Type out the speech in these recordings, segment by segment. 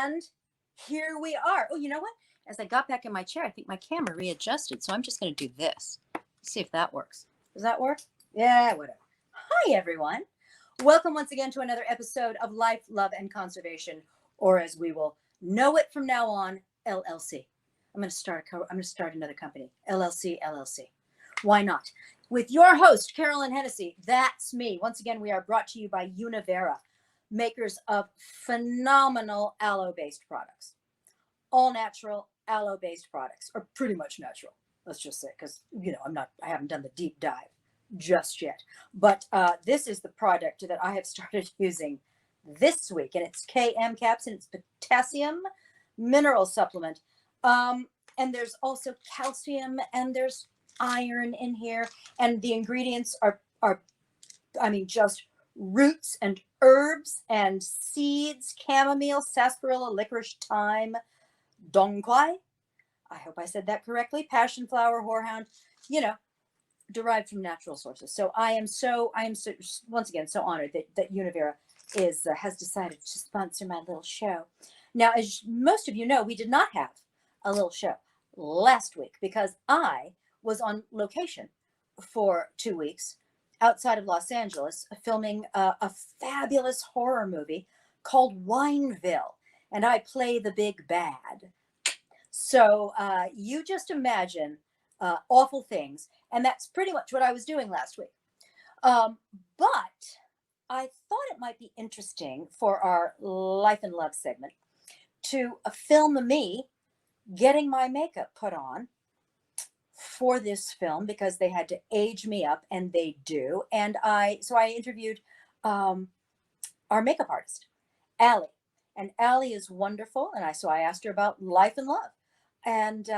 And here we are. Oh, you know what? As I got back in my chair, I think my camera readjusted. So I'm just going to do this. See if that works. Does that work? Yeah, whatever. Hi, everyone. Welcome once again to another episode of Life, Love, and Conservation, or as we will know it from now on, LL&C. I'm going to start another company, LL&C. Why not? With your host, Carolyn Hennesy. That's me. Once again, we are brought to you by Wineville, makers of phenomenal aloe-based products. All natural aloe-based products, or pretty much natural. Let's just say, because I haven't done the deep dive just yet. But this is the product that I have started using this week, and it's KM caps, and it's potassium mineral supplement. And there's also calcium, and there's iron in here, and the ingredients are just roots and herbs and seeds, chamomile, sarsaparilla, licorice, thyme, dongquai. I hope I said that correctly. Passion flower, horehound, derived from natural sources. So I am so once again so honored that Wineville has decided to sponsor my little show. Now, as most of you know, we did not have a little show last week because I was on location for 2 weeks outside of Los Angeles, filming a fabulous horror movie called Wineville, and I play the big bad. So you just imagine awful things, and that's pretty much what I was doing last week. But I thought it might be interesting for our Life and Love segment to film me getting my makeup put on for this film, because they had to age me up, and they do. And I interviewed our makeup artist, Allie, and Allie is wonderful. And I asked her about life and love, and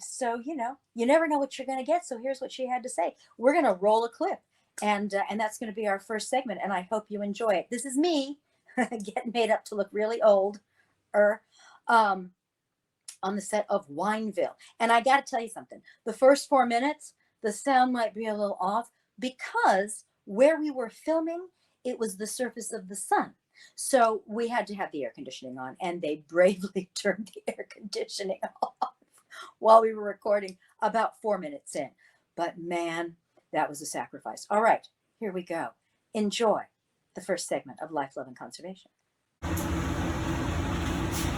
so you never know what you're going to get. So here's what she had to say. We're going to roll a clip, and that's going to be our first segment. And I hope you enjoy it. This is me getting made up to look really old, on the set of Wineville. And I got to tell you something. The first 4 minutes, the sound might be a little off because where we were filming, it was the surface of the sun. So we had to have the air conditioning on, and they bravely turned the air conditioning off while we were recording about 4 minutes in. But man, that was a sacrifice. All right, here we go. Enjoy the first segment of Life, Love, and Conservation.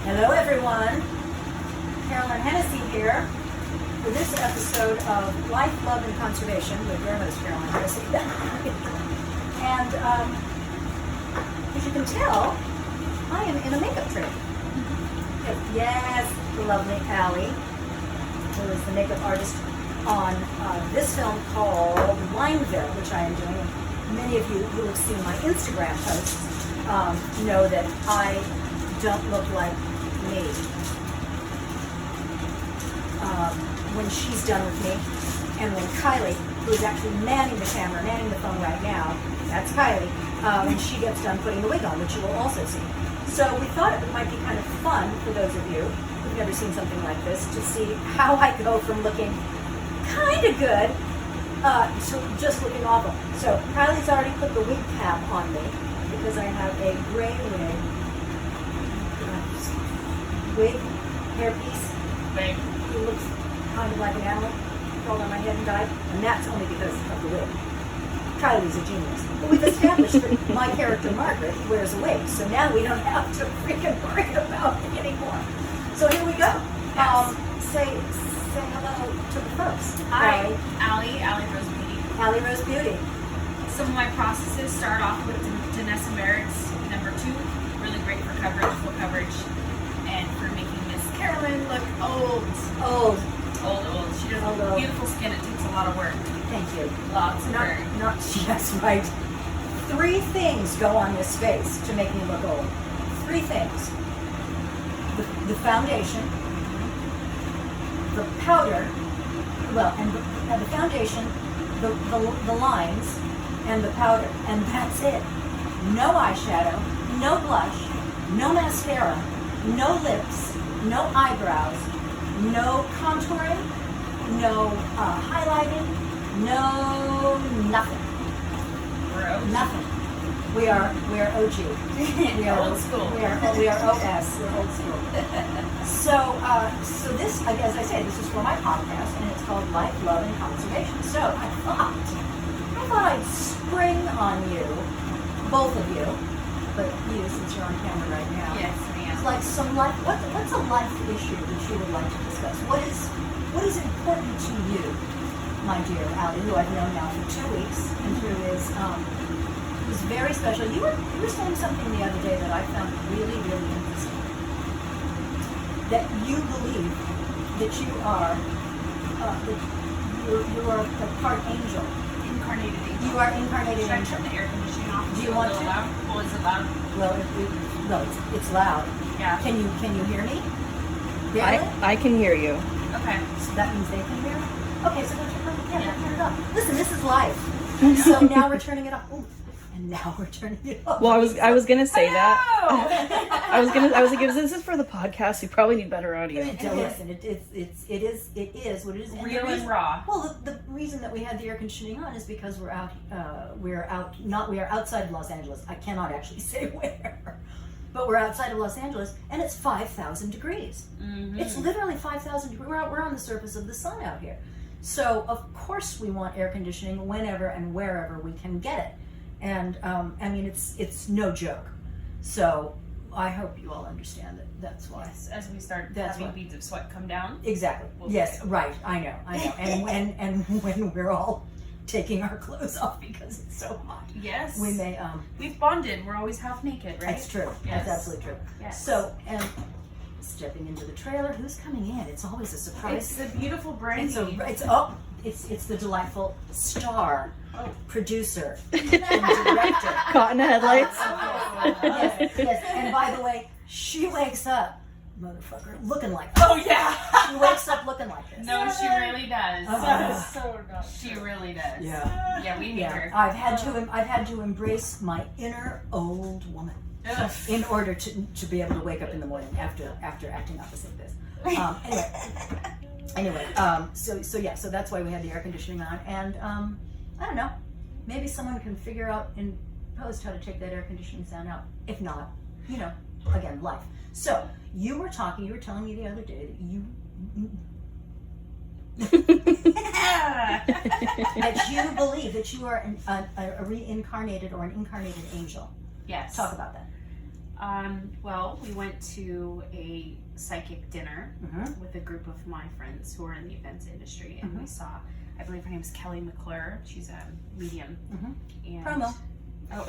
Hello, everyone. Carolyn Hennesy here for this episode of Life, Love, and Conservation with your host, Carolyn Hennesy. And as you can tell, I am in a makeup training. Yes, the lovely Allie, who is the makeup artist on this film called Wineville, which I am doing. And many of you who have seen my Instagram posts know that I don't look like me. When she's done with me, and when Kylie, who is actually manning the camera, manning the phone right now, that's Kylie, when she gets done putting the wig on, which you will also see. So we thought it might be kind of fun for those of you who've never seen something like this to see how I go from looking kind of good to just looking awful. So Kylie's already put the wig cap on me because I have a gray wig, hairpiece. Wig. It looks kind of like an animal crawled on my head and died, and that's only because of the wig. Kylie's a genius. But we've established that my character Margaret wears a wig, so now we don't have to freaking worry about it anymore. So here we go. Yes. Say hello to the folks. Hi, Allie Rose Beauty. Allie Rose Beauty. Some of my processes start off with Danessa Merritt's number 2, really great for coverage, full coverage, and for making Miss Carolyn look old. She does Old. beautiful skin. It takes a lot of work. Thank you. Lots of work. Yes, right. 3 things go on this face to make me look old. 3 things. The foundation, the powder, the foundation, the lines, and the powder, and that's it. No eyeshadow, no blush, no mascara, no lips, no eyebrows, no contouring, no highlighting, no nothing. Gross. Nothing. We are OG. We are Old school. We are OS. We're old school. So this, as I say, this is for my podcast, and it's called Life, Love, and Conservation. So I thought I'd spring on you, both of you, but you, since you're on camera right now. Yes, ma'am. Like some life. What's a life issue that you would like to discuss? What is important to you, my dear Allie, who I've known now for 2 weeks, and who is very special. You were saying something the other day that I found really, really interesting. That you believe that you are a part angel. Incarnated angel. You are incarnated Should I angel. turn the air conditioning off? Do you want to? Loud? Well, is it loud? Well, it's loud. Yeah. Can you hear me? Really? I can hear you. Okay. So that means they can hear me? Okay, so turn it off. Listen, this is live. So now we're turning it off. Ooh, and now we're turning it off. Well, I was gonna say Hello! that. I was like, if this is for the podcast, we probably need better audio. Listen, it is what it is. And Real the and reason- raw. Well, the reason that we had the air conditioning on is because we are outside of Los Angeles. I cannot actually say where, but we're outside of Los Angeles, and it's 5,000 degrees. Mm-hmm. It's literally 5,000 degrees. We're on the surface of the sun out here. So of course we want air conditioning whenever and wherever we can get it. And I mean, it's no joke. So I hope you all understand that. That's why. Yes, as we start That's having why. beads of sweat come down. Exactly. We'll Yes. see. Right. I know. And when we're all taking our clothes off because it's so hot, Yes. we may. We've bonded. We're always half naked, right? That's true. Yes. That's absolutely true. Yes. So and stepping into the trailer, who's coming in? It's always a surprise. It's the beautiful Brandy. It's the delightful star, producer, and Caught director. in the headlights. Yes. And by the way, she wakes up, motherfucker, looking like Oh yeah. She wakes up looking like this. No, she really does. Uh-huh. She really does. Yeah. Yeah, we need her. I've had to embrace my inner old woman Ugh. in order to be able to wake up in the morning after acting opposite this. Anyway, so that's why we had the air conditioning on, and I don't know, maybe someone can figure out in post how to take that air conditioning sound out. If not, again, life. So you were telling me the other day that that you believe that you are a reincarnated or an incarnated angel. Yes. Talk about that. Well, we went to a psychic dinner Mm-hmm. with a group of my friends who are in the events industry, and we saw, I believe her name is Kelly McClure. She's a medium. Mm-hmm. And Promo. Oh.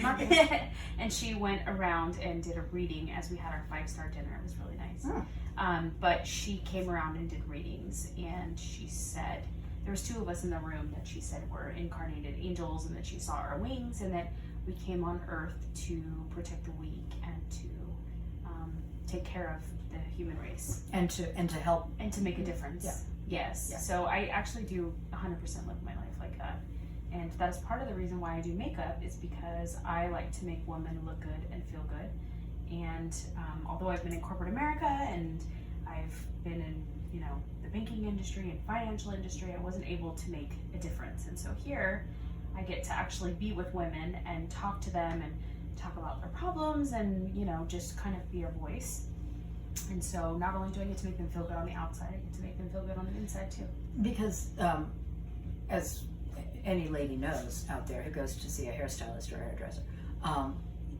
Marketing. And she went around and did a reading as we had our 5-star dinner. It was really nice. Hmm. But she came around and did readings, and she said there was 2 of us in the room that she said were incarnated angels, and that she saw our wings, and that we came on Earth to protect the weak and to take care of the human race And to help. and to make a difference. Yeah. Yes. Yeah. So I actually do 100% live my life like that. And that's part of the reason why I do makeup, is because I like to make women look good and feel good. And although I've been in corporate America and I've been in, the banking industry and financial industry, I wasn't able to make a difference. And so here I get to actually be with women and talk to them and talk about their problems and, just kind of be a voice. And so not only do I get to make them feel good on the outside, I get to make them feel good on the inside too. Because as any lady knows out there who goes to see a hairstylist or a hairdresser,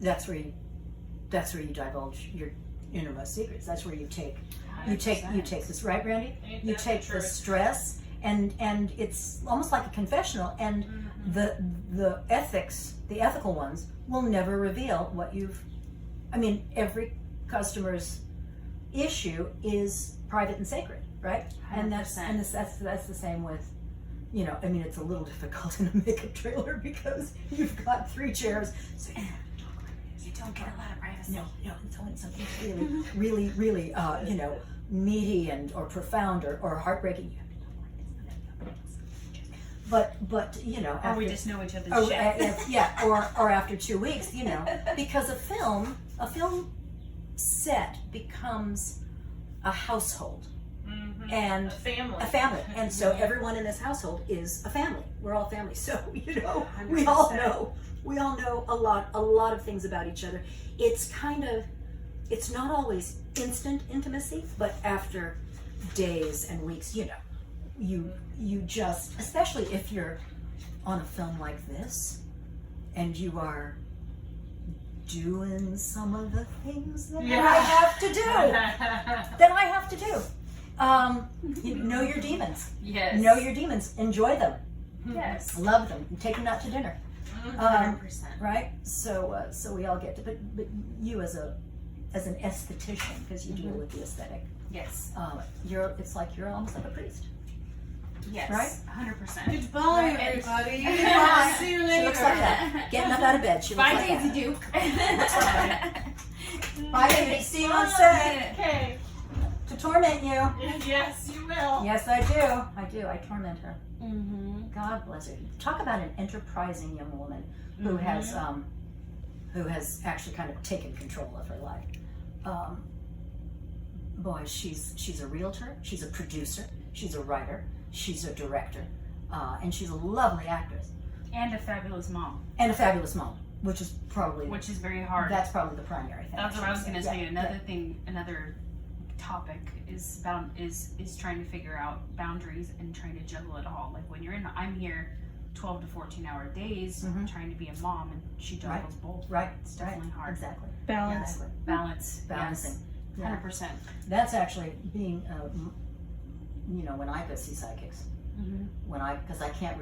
that's where you divulge your innermost secrets. That's where you take this, right, Brandy? You take the stress, and it's almost like a confessional, and the ethical ones will never reveal what you've. I mean, every customer's issue is private and sacred, right? 100%. And that's the same with. I mean, it's a little difficult in a makeup trailer because you've got 3 chairs. So You don't get a lot of privacy. no, it's only something really, really, meaty or profound or heartbreaking. But Or after, we just know each other's shit. or after 2 weeks, because a film set becomes a household. and a family. And so everyone in this household is a family. We're all family. So, you know, 100%. we all know a lot of things about each other. It's not always instant intimacy, but after days and weeks, you know, you just, especially if you're on a film like this and you are doing some of the things that I have to do. You know your demons. Yes. Know your demons. Enjoy them. Yes. Love them. Take them out to dinner. 100%. Right? So we all get to, but you as an esthetician, because you deal with the aesthetic. Yes. It's like you're almost like a priest. Yes. Right? 100%. Goodbye, everybody. Goodbye. See you She later. looks like that. Getting up out of bed. She looks Bye, like Daisy that. Duke. Bye, baby. See you on set. Okay. To torment you. Yes, you will. Yes, I do. I torment her. Mm-hmm. God bless her. Talk about an enterprising young woman who has actually kind of taken control of her life. Boy, she's a realtor. She's a producer. She's a writer. She's a director, and she's a lovely actress And a fabulous mom. and a fabulous mom, which is very hard. That's probably the primary thing. That's what I was going to say. Yeah, Another topic is trying to figure out boundaries and trying to juggle it all. Like when I'm here 12 to 14 hour days trying to be a mom, and she juggles both. Right. It's definitely hard. Exactly. Balance. Exactly. Balance. Balancing. Yes. Yeah. 100%. That's actually being, when I go see psychics, because I can't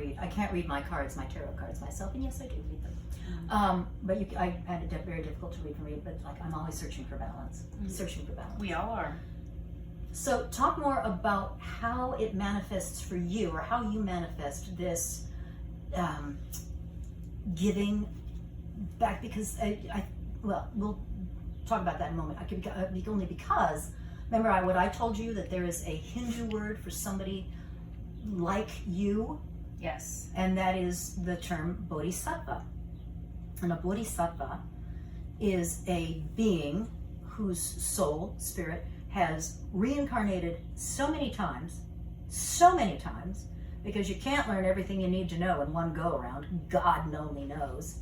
read my cards, my tarot cards myself, and yes, I do read them. But I find it very difficult to read for me. But like I'm always searching for balance, We all are. So talk more about how it manifests for you, or how you manifest this giving back. Because we'll talk about that in a moment. Only because remember what I told you, that there is a Hindu word for somebody like you. Yes. And that is the term bodhisattva. And a bodhisattva is a being whose soul, spirit, has reincarnated so many times, because you can't learn everything you need to know in one go around. God only knows.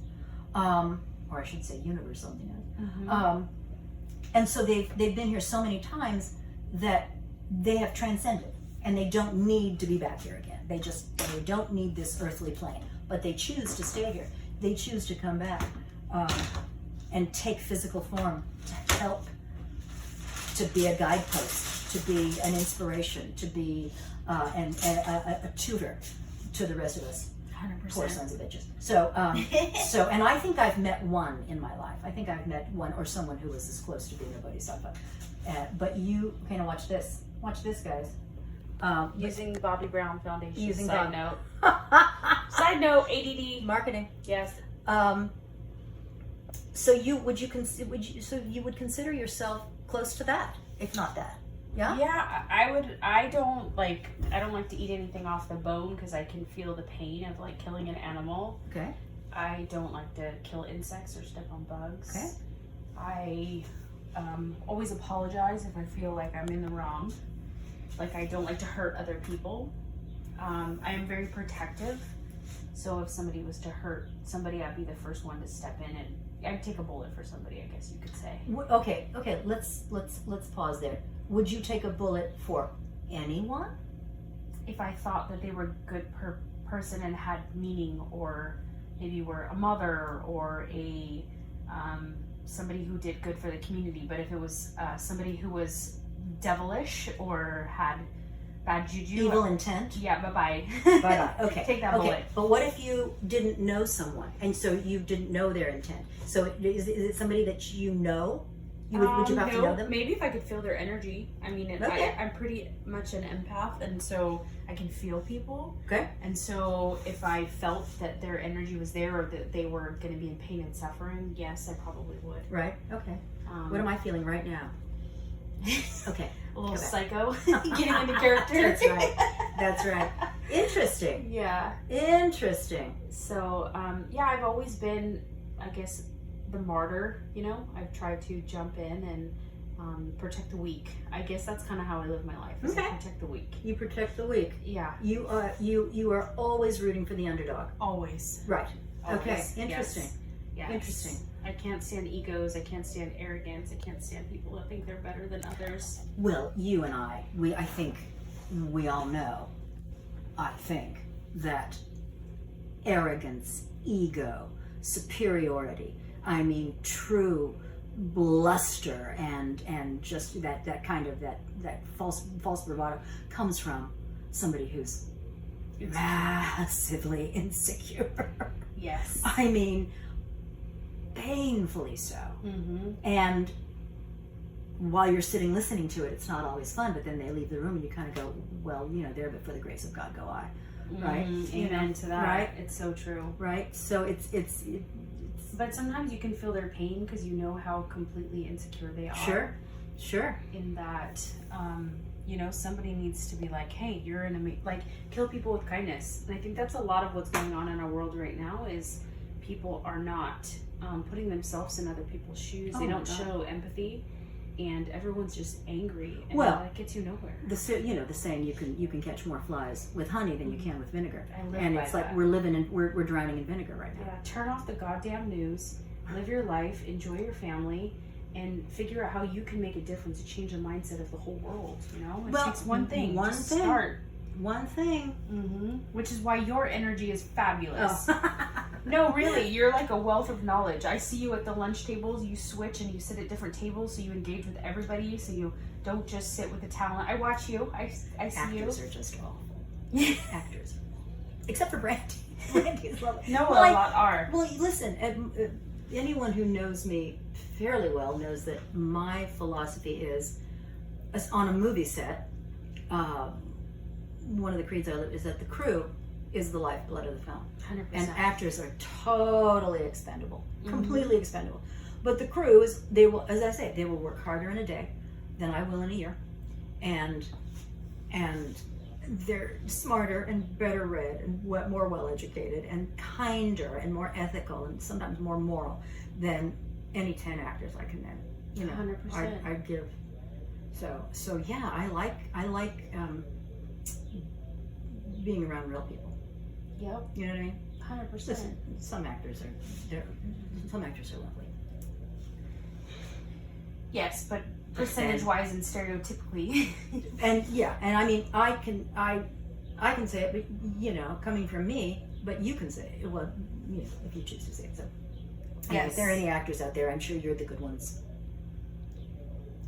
Or I should say universe only knows. And so they've been here so many times that they have transcended, and they don't need to be back here again. They don't need this earthly plane, but they choose to stay here. They choose to come back and take physical form to help, to be a guidepost, to be an inspiration, to be a tutor to the rest of us. 100%. Poor sons of bitches. So, and I think I've met one in my life. I think I've met one, or someone who was this close to being a bodhisattva. But you, okay, now watch this. Watch this, guys. Using the Bobby Brown Foundation. Using Side Bob- note. Side note. ADD. Marketing. Yes. So you would consider yourself close to that, if not that? Yeah. Yeah, I would. I don't like to eat anything off the bone because I can feel the pain of like killing an animal. Okay. I don't like to kill insects or step on bugs. Okay. I always apologize if I feel like I'm in the wrong. Like I don't like to hurt other people. I am very protective. So if somebody was to hurt somebody, I'd be the first one to step in, and I'd take a bullet for somebody, I guess you could say. Okay. Let's pause there. Would you take a bullet for anyone? If I thought that they were a good person and had meaning, or maybe were a mother or a somebody who did good for the community. But if it was somebody who was devilish or had bad juju, Evil intent? yeah, bye-bye. Bye-bye. Okay. Take that bullet. But what if you didn't know someone, and so you didn't know their intent? So is it somebody that you know? Would you have to know them? Maybe if I could feel their energy. I mean, Okay. I'm pretty much an empath, and so I can feel people. Okay. And so if I felt that their energy was there, or that they were going to be in pain and suffering, yes, I probably would. Right. Okay. What am I feeling right now? Okay. A little Go back. psycho, getting into character. That's right. That's right. Interesting. Yeah. Interesting. So, yeah, I've always been, I guess, the martyr, you know? I've tried to jump in protect the weak. I guess that's kind of how I live my life. Is Okay. I protect the weak. You protect the weak. Yeah, You are always rooting for the underdog. always. Right. Okay. Always. Interesting. Yes. Interesting. I can't stand egos. I can't stand arrogance. I can't stand people that think they're better than others. Well, you and I think we all know, I think, that arrogance, ego, superiority, I mean true bluster and just that kind of that false bravado comes from somebody who's massively insecure. Yes. I mean, painfully so. Mm-hmm. And while you're sitting listening to it, it's not always fun, but then they leave the room and you kind of go, well, there but for the grace of God go I. Right? Amen to that. Right? It's so true. Right? So it's But sometimes you can feel their pain because you know how completely insecure they are. Sure. In that, somebody needs to be like, hey, you're kill people with kindness. And I think that's a lot of what's going on in our world right now is people are not putting themselves in other people's shoes. Oh they my don't God. show empathy, and everyone's just angry. And Well, that gets you nowhere. The saying you can catch more flies with honey than you can with vinegar. I live And by it's like that. we're drowning in vinegar right now. Yeah, turn off the goddamn news, live your life, enjoy your family, and figure out how you can make a difference to change the mindset of the whole world. It Well, takes one thing. one Just thing. Start. One thing. Mm-hmm. Which is why your energy is fabulous. Oh. No, really, you're like a wealth of knowledge. I see you at the lunch tables. You switch and you sit at different tables, so you engage with everybody. So you don't just sit with the talent. I watch you. I see Actors you. are just awful. Actors, except for Brandy. Brandy's lovely. No, Well, a lot are. Well, listen. Anyone who knows me fairly well knows that my philosophy is, as on a movie set. One of the creeds I live is that the crew is the lifeblood of the film. 100%. And actors are totally expendable, Mm-hmm. completely expendable. But the crew they will work harder in a day than I will in a year, and they're smarter and better read and more well educated and kinder and more ethical and sometimes more moral than any 10 actors I can name. 100%. I give. So yeah, I like being around real people. Yep. You know what I mean? 100%. Listen, some actors are lovely. Yes, but percentage-wise and stereotypically. And I mean, I can say it, but coming from me, but you can say it. Well, if you choose to say it. So, Yes. if there are any actors out there, I'm sure you're the good ones.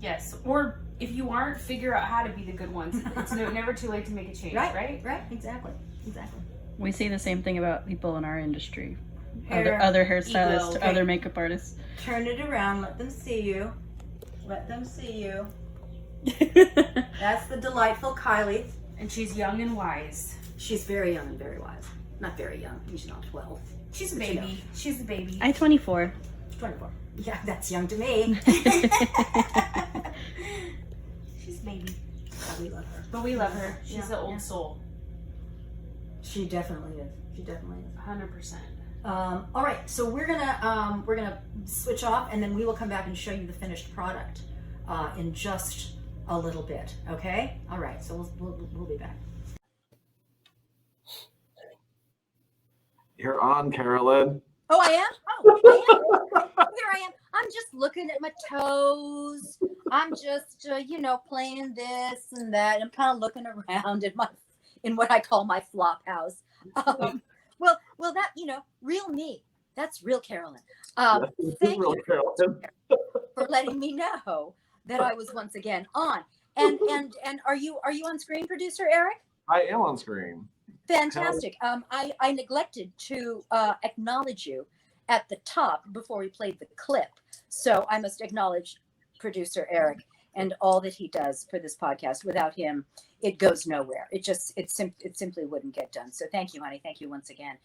Yes, or if you aren't, figure out how to be the good ones. It's never too late to make a change, right? Right. Exactly. We say the same thing about people in our industry. Hair, Other hairstylists, ego. other makeup artists. Turn it around. Let them see you. That's the delightful Kylie. And she's young and wise. She's very young and very wise. Not very young. She's not 12. She's a But baby. She's a baby. I'm 24. 24. Yeah, that's young to me. She's a baby. God, we love her. But we love her. She's Yeah, an old yeah. soul. She definitely is. 100%. All right, so we're gonna switch off, and then we will come back and show you the finished product in just a little bit. Okay? All right. So we'll be back. You're on, Carolyn. Oh, I am. Oh, I am. Here I am. I'm just looking at my toes. I'm just playing this and that. I'm kind of looking around in what I call my flop house. Well, that real me. That's real Carolyn. Thank you Carolyn. for letting me know that I was once again on. And are you on screen, producer Eric? I am on screen. Fantastic. I neglected to acknowledge you at the top before we played the clip, so I must acknowledge producer Eric and all that he does for this podcast. Without him, it goes nowhere. It simply wouldn't get done. So thank you, honey. Thank you once again.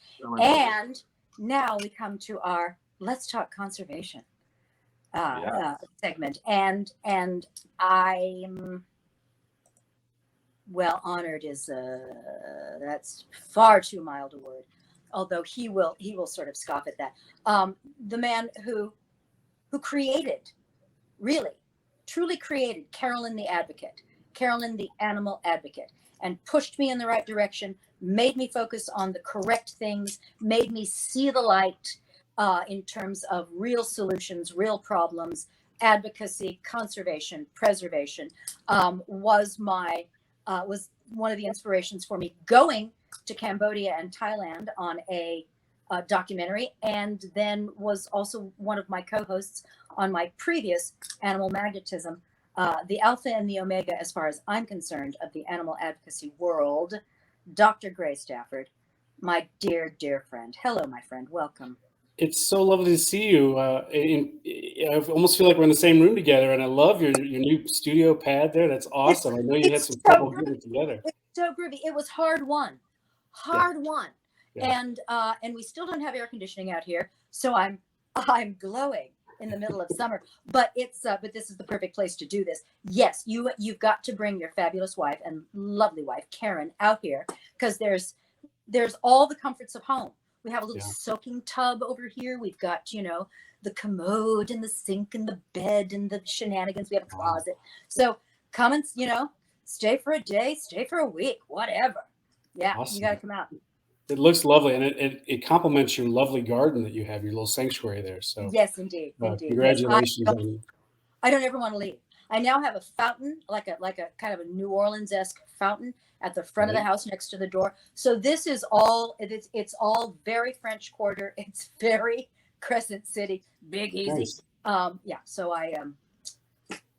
And now we come to our Let's Talk Conservation segment, and I'm honored is that's far too mild a word, although he will sort of scoff at that. The man who created really truly created Carolyn the Advocate, Carolyn the Animal Advocate, and pushed me in the right direction, made me focus on the correct things, made me see the light in terms of real solutions, real problems, advocacy, conservation, preservation, was one of the inspirations for me going to Cambodia and Thailand on a documentary, and then was also one of my co-hosts on my previous Animal Magnetism, the alpha and the omega, as far as I'm concerned, of the animal advocacy world, Dr. Grey Stafford, my dear, dear friend. Hello, my friend. Welcome. It's so lovely to see you. I almost feel like we're in the same room together, and I love your new studio pad there. That's awesome. I know you had some trouble getting it together. It's so groovy. It was hard won. Yeah. And we still don't have air conditioning out here, so I'm glowing in the middle of summer. But this is the perfect place to do this. Yes, you've got to bring your fabulous wife and lovely wife Karen out here, because there's all the comforts of home. We have a little soaking tub over here. We've got, the commode and the sink and the bed and the shenanigans. We have a closet. So come and, stay for a day, stay for a week, whatever. Yeah, awesome. You got to come out. It looks lovely, and it complements your lovely garden that you have, your little sanctuary there. So yes, indeed, indeed. Congratulations. I don't ever want to leave. I now have a fountain, like a kind of a New Orleans-esque fountain at the front of the house next to the door. So this is all, it's all very French Quarter. It's very Crescent City, big, easy. Nice. So I,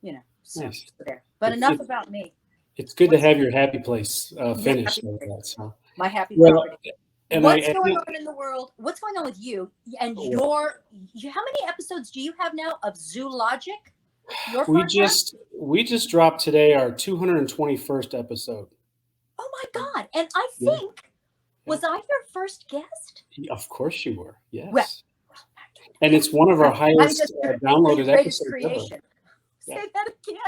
nice. There. But enough about me. It's good to have your happy place finished. My happy property. And What's going on in the world? What's going on with you? And how many episodes do you have now of ZooLogic? We just dropped today our 221st episode. Oh my God. And I think, was I your first guest? Of course you were. Yes. Well, and it's one of our highest downloaded episodes creation. Say that again.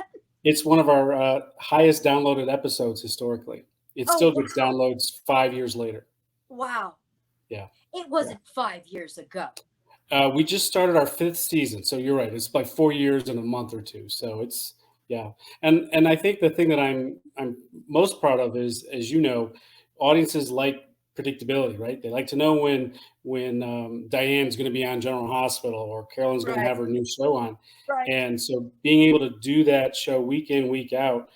It's one of our highest downloaded episodes historically. It still gets downloads 5 years later. Wow. Yeah. It wasn't 5 years ago. We just started our 5th season. So you're right. It's like 4 years and a month or two. So it's, And I think the thing that I'm most proud of is, as you know, audiences like predictability, right? They like to know when Diane's going to be on General Hospital or Carolyn's going to have her new show on. Right. And so being able to do that show week in, week out,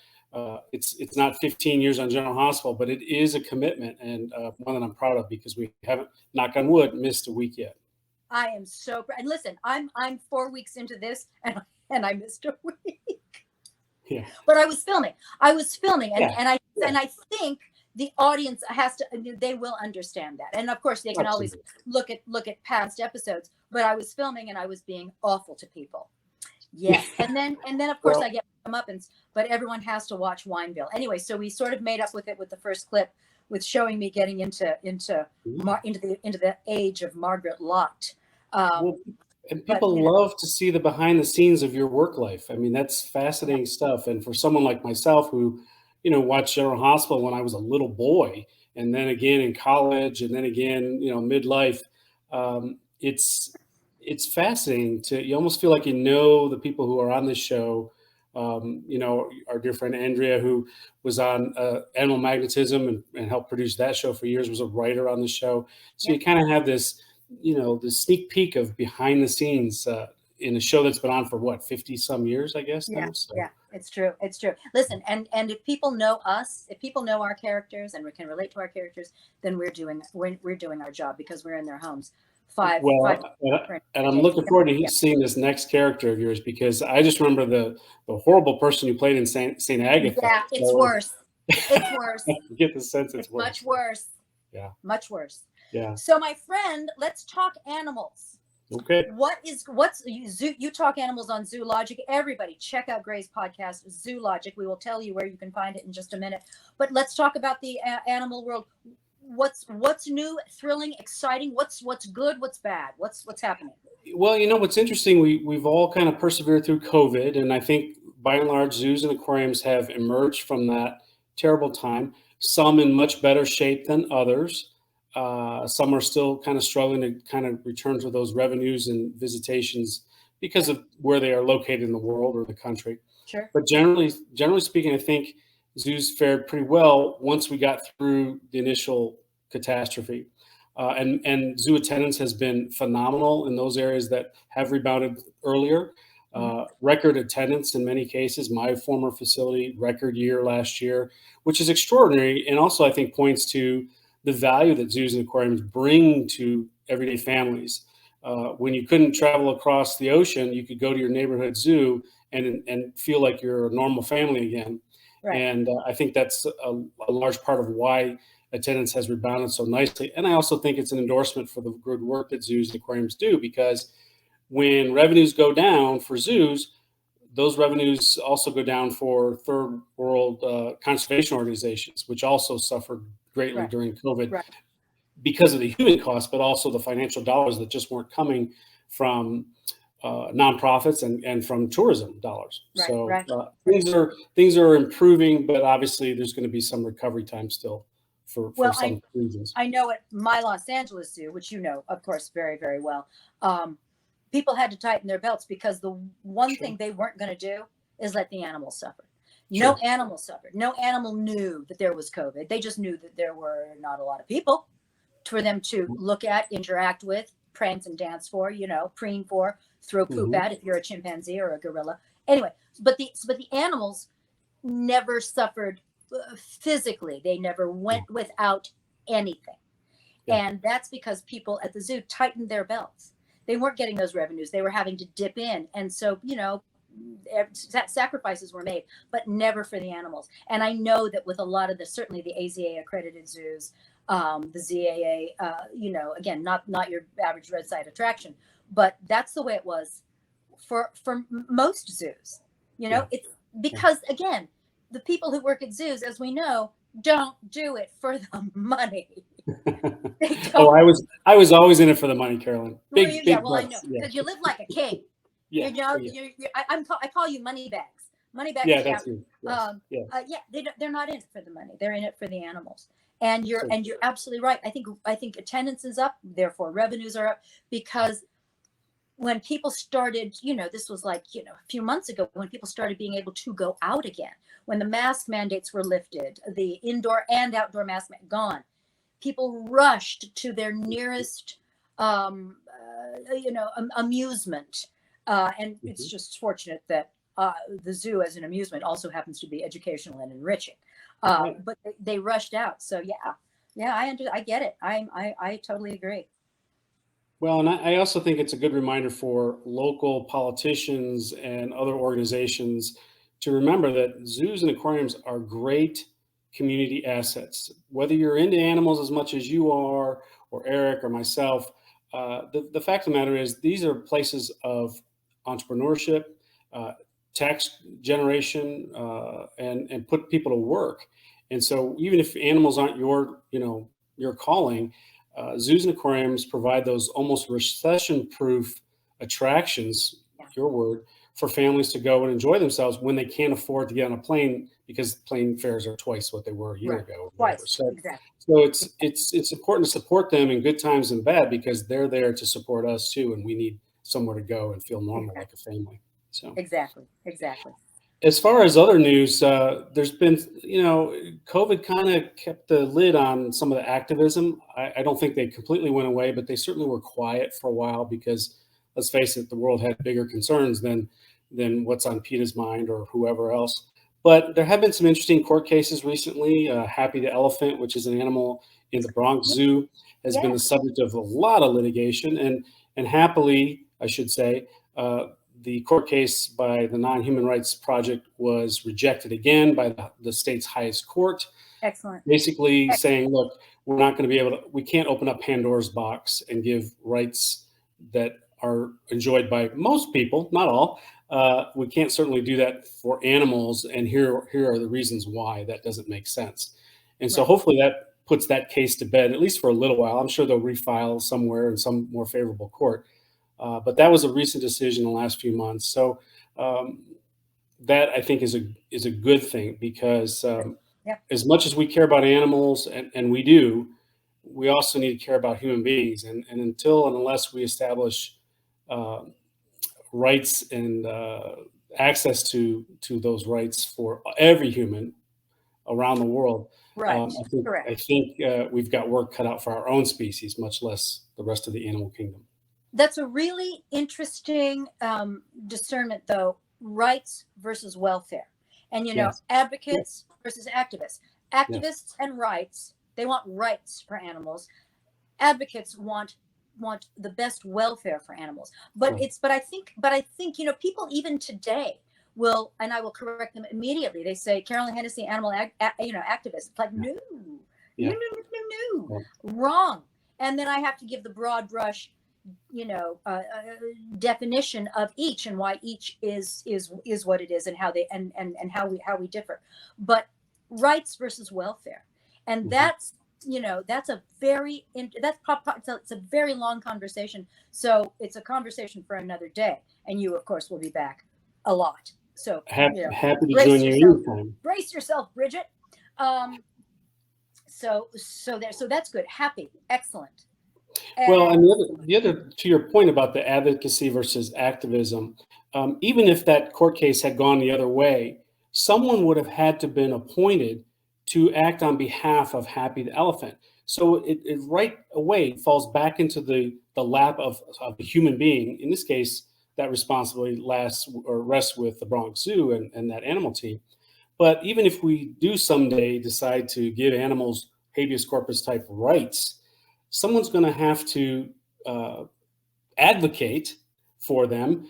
it's not 15 years on General Hospital, but it is a commitment, and one that I'm proud of, because we haven't, knock on wood, missed a week yet. I am so proud. And listen, I'm 4 weeks into this, and I missed a week. Yeah. But I was filming, and I think the audience they will understand that. And of course they can always look at past episodes, but I was filming and I was being awful to people. Yes. and then of course I get comeuppance, but everyone has to watch Wineville. Anyway, so we sort of made up with it with the first clip, with showing me getting into the age of Margaret Lott. And people love to see the behind the scenes of your work life. I mean, that's fascinating stuff. And for someone like myself who, watched General Hospital when I was a little boy, and then again in college, and then again, midlife, it's fascinating you almost feel like the people who are on this show. Our dear friend Andrea, who was on Animal Magnetism and helped produce that show for years, was a writer on the show. So you kind of have this, the sneak peek of behind the scenes in a show that's been on for 50 some years, I guess. Yeah, now, so. Yeah, it's true. It's true. Listen, and if people know us, if people know our characters and we can relate to our characters, then we're doing our job, because we're in their homes. And I'm looking forward to seeing this next character of yours, because I just remember the horrible person you played in Saint Agatha. Yeah, it's worse. It's worse. You get the sense it's worse. Much worse. Yeah. Much worse. Yeah. So my friend, let's talk animals. Okay. You talk animals on ZooLogic. Everybody check out Grey's podcast, ZooLogic. We will tell you where you can find it in just a minute. But let's talk about the animal world. What's new, thrilling, exciting? What's good? What's bad? What's happening? Well, what's interesting, we've all kind of persevered through COVID, and I think by and large zoos and aquariums have emerged from that terrible time. Some in much better shape than others. Some are still kind of struggling to kind of return to those revenues and visitations because of where they are located in the world or the country. Sure. But generally speaking, I think zoos fared pretty well once we got through the initial catastrophe. And zoo attendance has been phenomenal in those areas that have rebounded earlier. Record attendance in many cases. My former facility, record year last year, which is extraordinary, and also I think points to the value that zoos and aquariums bring to everyday families. When you couldn't travel across the ocean, you could go to your neighborhood zoo and feel like you're a normal family again. Right. And I think that's a large part of why attendance has rebounded so nicely. And I also think it's an endorsement for the good work that zoos and aquariums do, because when revenues go down for zoos, those revenues also go down for third world conservation organizations, which also suffered greatly during COVID because of the human costs, but also the financial dollars that just weren't coming from nonprofits and from tourism dollars. Things are improving, but obviously there's going to be some recovery time still for some reasons. I know at my Los Angeles zoo, which you know, of course, very, very well, people had to tighten their belts because the one thing they weren't going to do is let the animals suffer. No animal suffered. No animal knew that there was COVID. They just knew that there were not a lot of people for them to look at, interact with, prance and dance for, preen for, throw poop at if you're a chimpanzee or a gorilla. Anyway, but the animals never suffered physically. They never went without anything. And that's because people at the zoo tightened their belts. They weren't getting those revenues. They were having to dip in. And so, sacrifices were made, but never for the animals. And I know that with a lot of certainly the AZA accredited zoos, the ZAA, again, not your average red side attraction, but that's the way it was for most zoos. It's because, again, the people who work at zoos, as we know, don't do it for the money. I was always in it for the money, Carolyn. I know, because you live like a king. I call you money bags. Money bags. Yeah, that's you. They're not in it for the money. They're in it for the animals. And you're absolutely right. I think attendance is up, therefore revenues are up, because when people started, this was like, a few months ago, when people started being able to go out again, when the mask mandates were lifted, the indoor and outdoor mask gone, people rushed to their nearest, amusement. And it's just fortunate that the zoo as an amusement also happens to be educational and enriching. But they rushed out. So I get it. I totally agree. Well, and I also think it's a good reminder for local politicians and other organizations to remember that zoos and aquariums are great community assets. Whether you're into animals as much as you are, or Eric or myself, the fact of the matter is these are places of entrepreneurship, tax generation, and put people to work. And so even if animals aren't your calling, zoos and aquariums provide those almost recession-proof attractions, your word, for families to go and enjoy themselves when they can't afford to get on a plane, because plane fares are twice what they were a year ago. So it's important to support them in good times and bad, because they're there to support us too, and we need somewhere to go and feel normal like a family. So exactly. As far as other news, there's been, COVID kind of kept the lid on some of the activism. I don't think they completely went away, but they certainly were quiet for a while because, let's face it, the world had bigger concerns than what's on PETA's mind or whoever else. But there have been some interesting court cases recently. Happy the elephant, which is an animal in the Bronx Zoo, has been the subject of a lot of litigation. And happily, I should say, the court case by the Non-Human Rights Project was rejected again by the state's highest court. Excellent. Basically saying, look, we're not going to we can't open up Pandora's box and give rights that are enjoyed by most people, not all. We can't certainly do that for animals. And here are the reasons why that doesn't make sense. And so hopefully that puts that case to bed, at least for a little while. I'm sure they'll refile somewhere in some more favorable court. But that was a recent decision in the last few months. So that, I think, is a good thing, because as much as we care about animals, and we do, we also need to care about human beings. And until and unless we establish rights and access to those rights for every human around the world. Right. I think we've got work cut out for our own species, much less the rest of the animal kingdom. That's a really interesting discernment, though, rights versus welfare. And, Yes. advocates versus activists. Activists Yes. and rights, they want rights for animals. Advocates want the best welfare for animals. But Right. but I think, people even today will, and I will correct them immediately. They say, Carolyn Hennesy, animal activist. It's like, no, Yeah. no, Right. wrong. And then I have to give the broad brush definition of each and why each is what it is and how they and how we differ. But rights versus welfare, and that's that's a very it's a very long conversation. So it's a conversation for another day, and you of course will be back a lot. So Happy to brace join you yourself. anytime. Brace yourself, Bridget. So that's good. Happy, excellent. Well, and the other to your point about the advocacy versus activism, even if that court case had gone the other way, someone would have had to been appointed to act on behalf of Happy the elephant. So it right away falls back into the lap of a human being. In this case, that responsibility rests with the Bronx Zoo and that animal team. But even if we do someday decide to give animals habeas corpus type rights, someone's going to have to advocate for them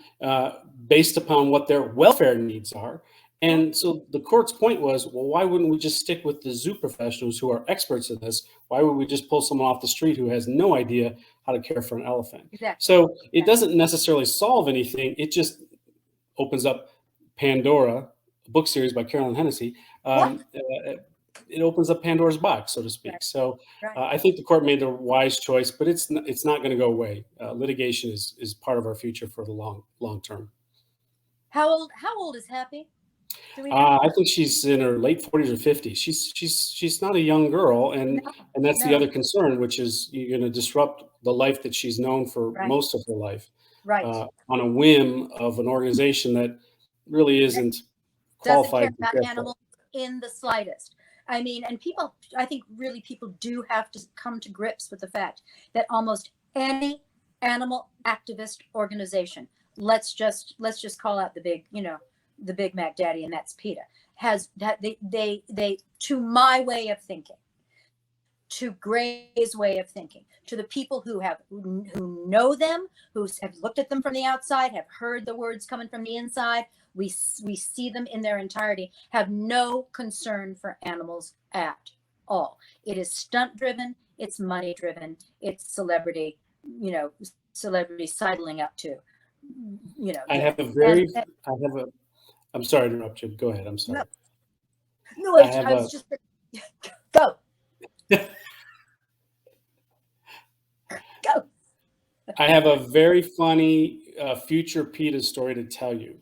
based upon what their welfare needs are. And so the court's point was, well, why wouldn't we just stick with the zoo professionals who are experts in this? Why would we just pull someone off the street who has no idea how to care for an elephant? Exactly. So it doesn't necessarily solve anything. It just opens up Pandora, a book series by Carolyn Hennesy. It opens up Pandora's box, so to speak. Right. So Right. I think the court made the wise choice, but it's not going to go away. Litigation is part of our future for the long term. How old is Happy? Do we know? I think she's in her late 40s or 50s. She's not a young girl, and that's the other concern, which is you're going to disrupt the life that she's known for Right. most of her life, Right. on a whim of an organization that really isn't Doesn't care qualified to about care for. animals in the slightest. I mean, and people, I think really people do have to come to grips with the fact that almost any animal activist organization, let's just call out the big Mac Daddy, and that's PETA, has that they to my way of thinking, to Gray's way of thinking, to the people who know them, who have looked at them from the outside, have heard the words coming from the inside, we see them in their entirety, have no concern for animals at all. It is stunt driven, it's money driven, it's celebrity sidling up to, I'm sorry to interrupt you. Go ahead. I'm sorry. No, I was just go. Go. I have a very funny future PETA story to tell you.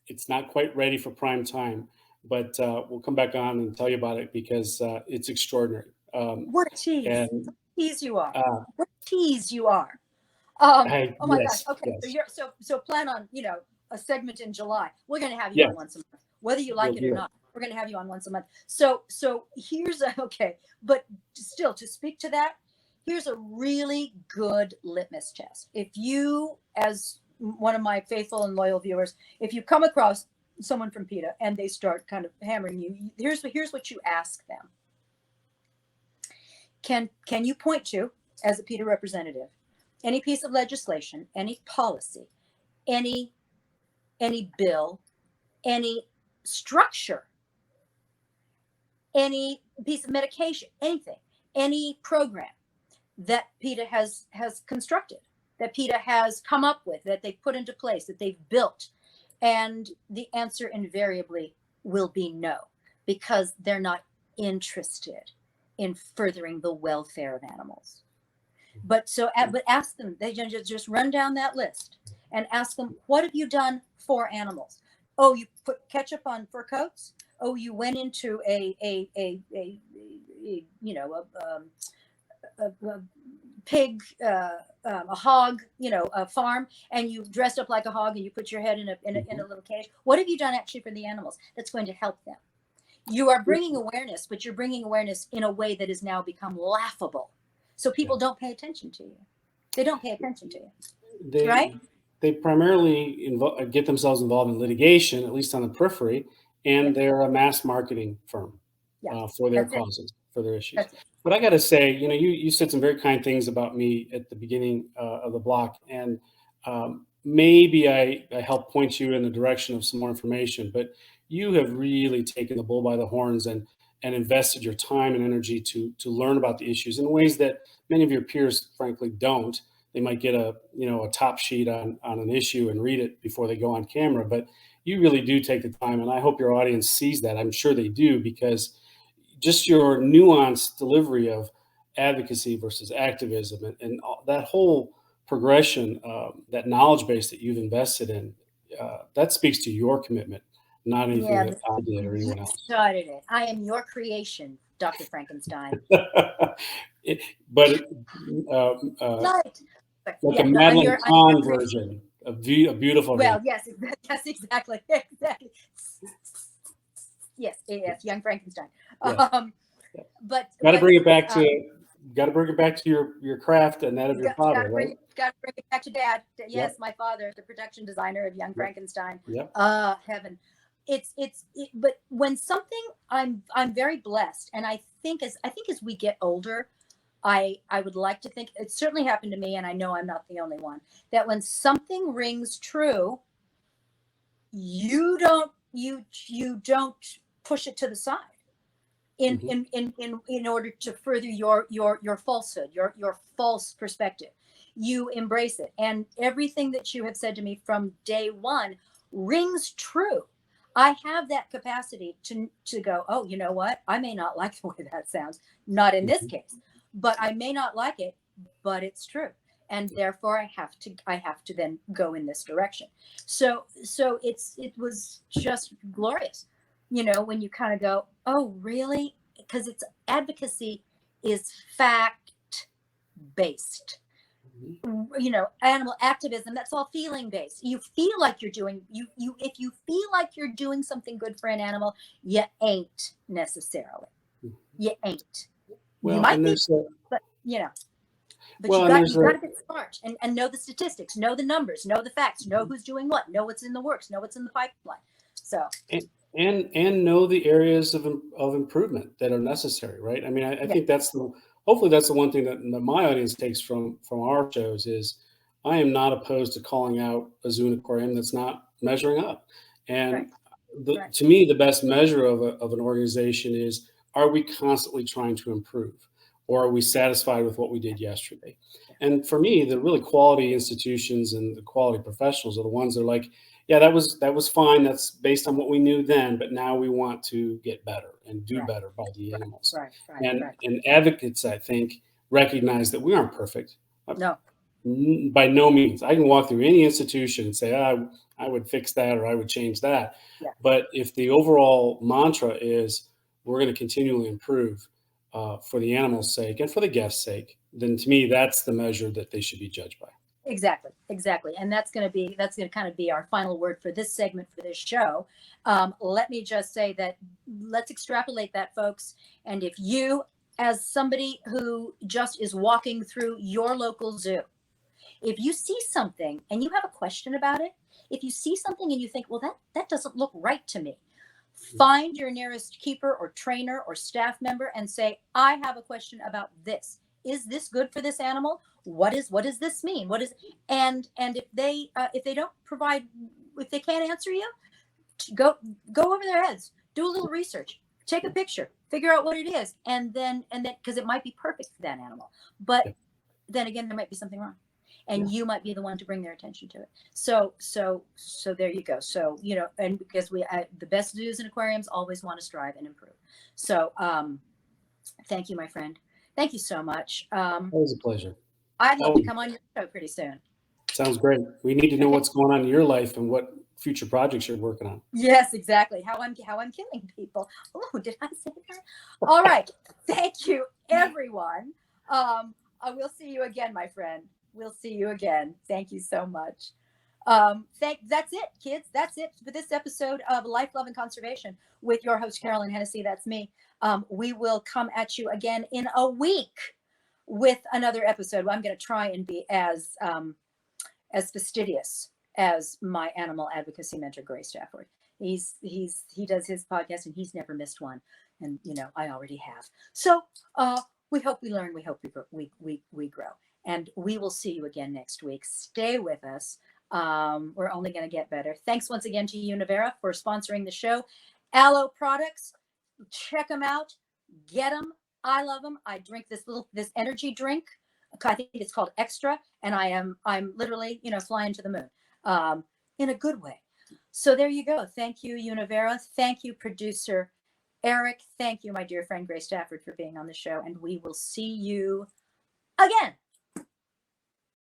It's not quite ready for prime time, but we'll come back on and tell you about it because it's extraordinary. What a tease. And, tease you are. What a tease you are. Oh my yes, gosh. Okay. yes. So plan on, a segment in July. We're going to have you on once a month, whether you like it or not. We're going to have you on once a month. So here's but still to speak to that, here's a really good litmus test. If you, as one of my faithful and loyal viewers, if you come across someone from PETA and they start kind of hammering you, here's what you ask them. Can you point to, as a PETA representative, any piece of legislation, any policy, any bill, any structure, any piece of medication, anything, any program that PETA has constructed, that PETA has come up with, that they've put into place, that they've built? And the answer invariably will be no, because they're not interested in furthering the welfare of animals. But ask them, they just run down that list and ask them, what have you done for animals? Oh, you put ketchup on fur coats? Oh, you went into a pig, a hog, a farm, and you dressed up like a hog and you put your head in a little cage. What have you done actually for the animals that's going to help them? You are bringing awareness, but you're bringing awareness in a way that has now become laughable. So people don't pay attention to you. They don't pay attention to you, right? They primarily get themselves involved in litigation, at least on the periphery, and they're a mass marketing firm for their causes, for their issues. But I got to say, you said some very kind things about me at the beginning of the block, and maybe I helped point you in the direction of some more information, but you have really taken the bull by the horns and invested your time and energy to learn about the issues in ways that many of your peers, frankly, don't. They might get a top sheet on an issue and read it before they go on camera, but you really do take the time, and I hope your audience sees that. I'm sure they do, because just your nuanced delivery of advocacy versus activism and that whole progression, that knowledge base that you've invested in, that speaks to your commitment, not anything that I did or anyone else. Started it. I am your creation, Dr. Frankenstein. Like a Madeline Kahn version, a beautiful. Well, yes, exactly. Yes, young Frankenstein. Yeah. But got to bring it back to your craft and that of your father, right? Got to bring it back to Dad. Yes, my father, the production designer of Young Frankenstein. Heaven. But when something, I'm very blessed, and I think as we get older, I would like to think, it certainly happened to me, and I know I'm not the only one, that when something rings true, you don't push it to the side in order to further your falsehood, your false perspective. You embrace it, and everything that you have said to me from day one rings true. I have that capacity to go, oh, you know what? I may not like the way that sounds, not in this case, but I may not like it, but it's true. And therefore I have to then go in this direction. So it was just glorious, when you kind of go, oh, really? Because advocacy is fact based. Animal activism, that's all feeling based. You feel like you're doing if you feel like you're doing something good for an animal, you ain't necessarily. You ain't. Well, you might be, but you got to get smart and know the statistics, know the numbers, know the facts, know who's doing what, know what's in the works, know what's in the pipeline. So and know the areas of improvement that are necessary, right? I mean, I think hopefully that's the one thing that my audience takes from our shows is I am not opposed to calling out a zoo and aquarium that's not measuring up. And to me, the best measure of an organization is, are we constantly trying to improve, or are we satisfied with what we did yesterday? And for me, the really quality institutions and the quality professionals are the ones that are like, yeah, that was fine. That's based on what we knew then, but now we want to get better and do better by the animals. And advocates, I think, recognize that we aren't perfect. No. By no means. I can walk through any institution and say, I would fix that or I would change that. Yeah. But if the overall mantra is we're going to continually improve for the animal's sake and for the guest's sake, then to me, that's the measure that they should be judged by. Exactly. And that's going to kind of be our final word for this segment, for this show. Let me just say that let's extrapolate that, folks. And if you, as somebody who just is walking through your local zoo, if you see something and you have a question about it, if you see something and you think, well, that doesn't look right to me, find your nearest keeper or trainer or staff member and say, I have a question about this. Is this good for this animal? What does this mean? And if they don't provide, if they can't answer you, go over their heads, do a little research, take a picture, figure out what it is, and then because it might be perfect for that animal, but then again there might be something wrong, and you might be the one to bring their attention to it. So there you go. So and because the best zoos and aquariums always want to strive and improve. So thank you, my friend. Thank you so much. It was a pleasure. I'd love to come on your show pretty soon. Sounds great. We need to know what's going on in your life and what future projects you're working on. Yes, exactly. How I'm killing people. Oh, did I say that? All right. Thank you, everyone. We'll see you again, my friend. We'll see you again. Thank you so much. That's it, kids. That's it for this episode of Life, Love, and Conservation with your host, Carolyn Hennesy. That's me. We will come at you again in a week with another episode. I'm going to try and be as fastidious as my animal advocacy mentor, Grey Stafford. He does his podcast and he's never missed one. And, I already have. So we hope we learn. We hope we grow. And we will see you again next week. Stay with us. We're only going to get better. Thanks once again to Wineville for sponsoring the show. Aloe products, check them out. Get them. I love them. I drink this energy drink. I think it's called Extra, and I'm literally flying to the moon in a good way. So there you go. Thank you, Wineville. Thank you, producer Eric. Thank you, my dear friend Grey Stafford, for being on the show, and we will see you again.